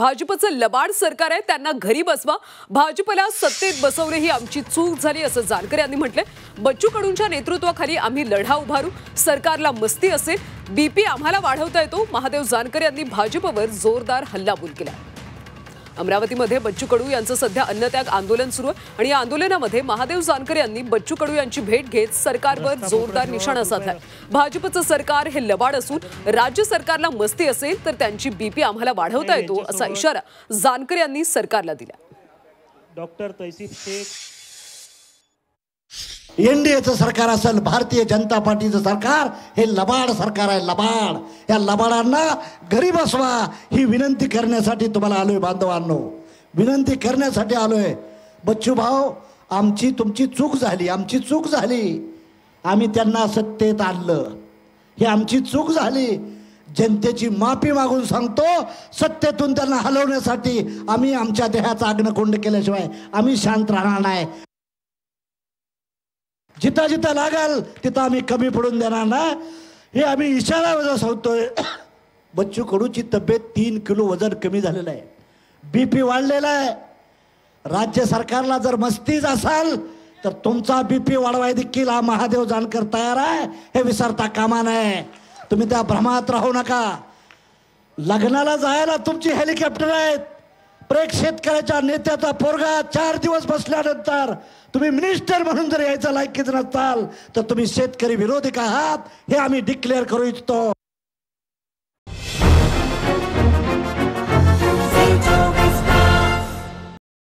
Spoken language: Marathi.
भाजपचं लबाड सरकार आहे, त्यांना घरी बसवा, भाजपला सत्तेत बसवले ही आमची चूक झाली असं जानकर यांनी म्हटले। बच्चू कडूंच्या नेतृत्वाखाली आम्ही लढा उभारू, सरकारला मस्ती असेल, बीपी आम्हाला वाढवता येतो, महादेव जानकर यांनी भाजपवर जोरदार हल्लाबोल केला। अमरावतीमध्ये बच्चू कडू यांचं सध्या अन्नत्याग आंदोलन सुरू आहे आणि या आंदोलनामध्ये महादेव जानकर यांनी बच्चू कडू यांची भेट घेत सरकारवर जोरदार निशाणा साधलाय। भाजपचं सरकार हे लबाड असून राज्य सरकारला मस्ती असेल तर त्यांची बीपी आम्हाला वाढवता येतो असा इशारा जानकर यांनी सरकारला दिला। डॉक्टर तैसीफ शेख एनडीएचं सरकार असेल, भारतीय जनता पार्टीचं सरकार हे लबाड सरकार आहे, लबाड। या लबाडांना घरी बसवा ही विनंती करण्यासाठी तुम्हाला आलोय बांधवांनो, विनंती करण्यासाठी आलोय। बच्चू भाऊ, आमची तुमची चूक झाली, आमची चूक झाली, आम्ही त्यांना सत्तेत आणलं, ही आमची चूक झाली। जनतेची माफी मागून सांगतो, सत्तेतून त्यांना हलवण्यासाठी आम्ही आमच्या देहाचा अग्नकुंड केल्याशिवाय आम्ही शांत राहणार नाही। जिथं जिथं लागल तिथं आम्ही कमी पडून देणार ना, हे आम्ही इशारा सांगतोय। बच्चू कडूची तब्येत 3 किलो वजन कमी झालेलं आहे, बीपी वाढलेला आहे। राज्य सरकारला जर मस्तीच असाल तर तुमचा बीपी वाढवाय देखील हा महादेव जानकर तयार आहे, हे विसरता कामा नये। तुम्ही त्या भ्रमात राहू नका। लग्नाला जायला तुमची हेलिकॉप्टर आहेत, प्रत्येक शेतकऱ्याच्या नेत्याचा पोरगा 4 दिवस बसल्यानंतर तुम्ही मिनिस्टर म्हणून जर यायचा लायकीच नसताल तर तुम्ही शेतकरी विरोधी आहात, हे आम्ही डिक्लेअर करू इच्छितो।